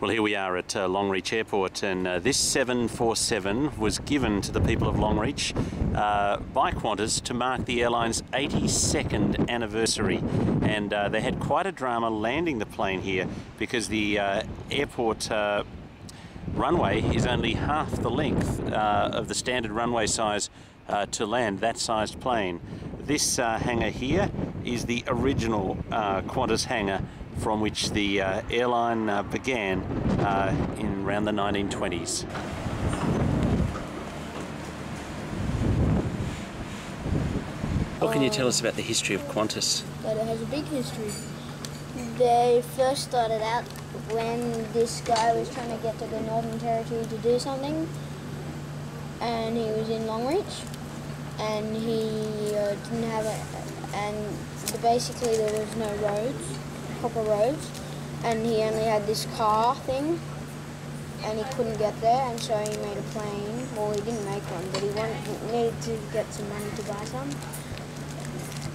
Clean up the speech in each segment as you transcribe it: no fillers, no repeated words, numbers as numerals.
Well, here we are at Longreach Airport, and this 747 was given to the people of Longreach by Qantas to mark the airline's 82nd anniversary. And they had quite a drama landing the plane here because the airport runway is only half the length of the standard runway size to land that sized plane. This hangar here is the original Qantas hangar from which the airline began in around the 1920s. What can you tell us about the history of Qantas? That it has a big history. They first started out when this guy was trying to get to the Northern Territory to do something, and he was in Longreach, and he didn't have it, and basically there was no roads. Proper roads, and he only had this car thing, and he couldn't get there, and so he made a plane. Well, he didn't make one, but he needed to get some money to buy some,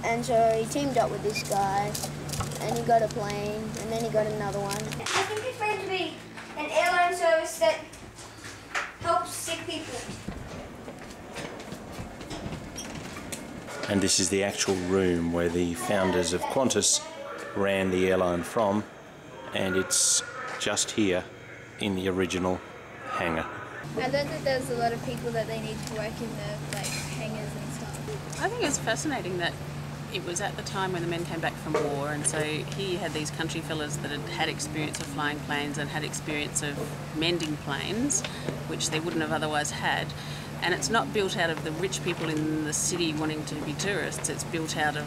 and so he teamed up with this guy, and he got a plane, and then he got another one. I think it's going to be an airline service that helps sick people. And this is the actual room where the founders of Qantas ran the airline from, and it's just here in the original hangar. I learned that there's a lot of people that they need to work in the hangars and stuff. I think it's fascinating that it was at the time when the men came back from war, and so he had these country fellas that had experience of flying planes and had experience of mending planes, which they wouldn't have otherwise had. And it's not built out of the rich people in the city wanting to be tourists, it's built out of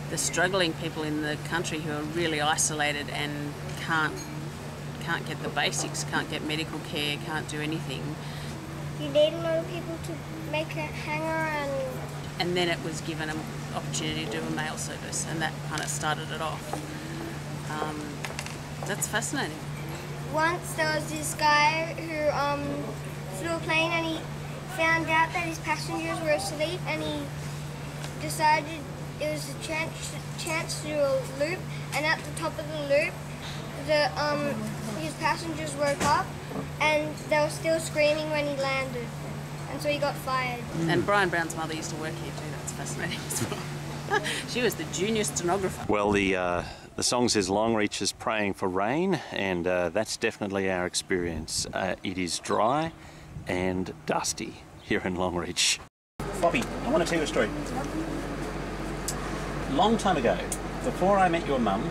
the struggling people in the country who are really isolated and can't get the basics, can't get medical care, can't do anything. You need a lot of people to make a hangar, and then it was given an opportunity to do a mail service, and that kind of started it off. That's fascinating. Once there was this guy who flew a plane, and he found out that his passengers were asleep, and he decided it was a chance to do a loop, and at the top of the loop, his passengers woke up, and they were still screaming when he landed, and so he got fired. And Brian Brown's mother used to work here too. That's fascinating as well. She was the junior stenographer. Well, the song says Longreach is praying for rain, and that's definitely our experience. It is dry and dusty here in Longreach. Bobby, I want to tell you a story. Long time ago, before I met your mum,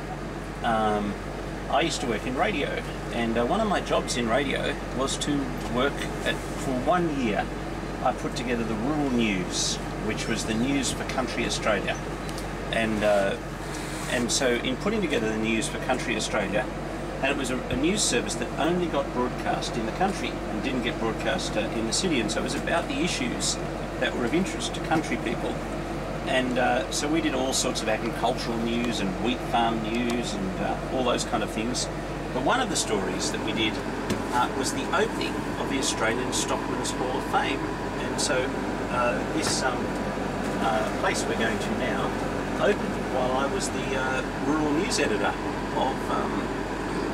I used to work in radio, and one of my jobs in radio was to work for 1 year. I put together the Rural News, which was the news for Country Australia, and so in putting together the news for Country Australia, and it was a news service that only got broadcast in the country and didn't get broadcast in the city, and so it was about the issues that were of interest to country people. And so we did all sorts of agricultural news and wheat farm news and all those kind of things. But one of the stories that we did was the opening of the Australian Stockman's Hall of Fame. And so this place we're going to now opened while I was the rural news editor of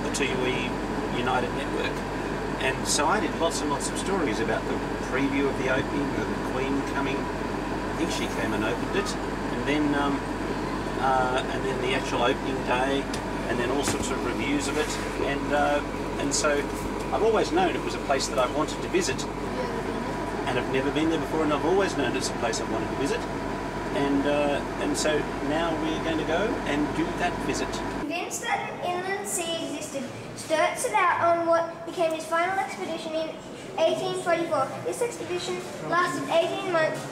the TUE United Network. And so I did lots and lots of stories about the preview of the opening, the Queen coming. I think she came and opened it, and then the actual opening day, and then all sorts of reviews of it, and so I've always known it was a place that I wanted to visit, and I've never been there before, and I've always known it's a place I wanted to visit, and so now we're going to go and do that visit. Convinced that an inland sea existed, Sturt set out on what became his final expedition in 1844. This expedition lasted 18 months.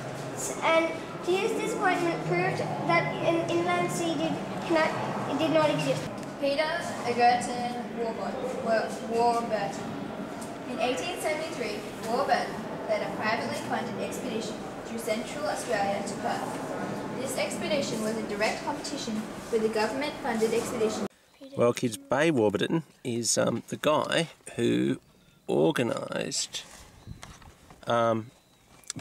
And to his disappointment proved that an inland sea did not exist. Peter Egerton Warburton. In 1873, Warburton led a privately funded expedition through Central Australia to Perth. This expedition was in direct competition with the government-funded expedition. Well, kids, Bay Warburton is the guy who organised Burn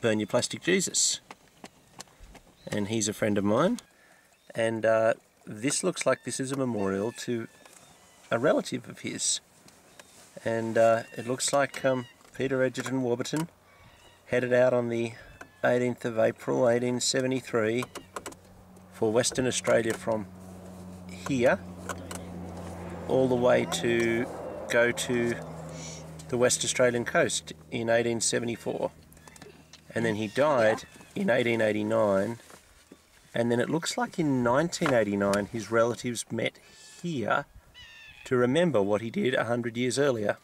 Your Plastic Jesus. And he's a friend of mine, and this looks like this is a memorial to a relative of his And it looks like Peter Egerton Warburton headed out on the 18th of April 1873 for Western Australia from here all the way to go to the West Australian coast in 1874, and then he died in 1889, and then it looks like in 1989 his relatives met here to remember what he did 100 years earlier.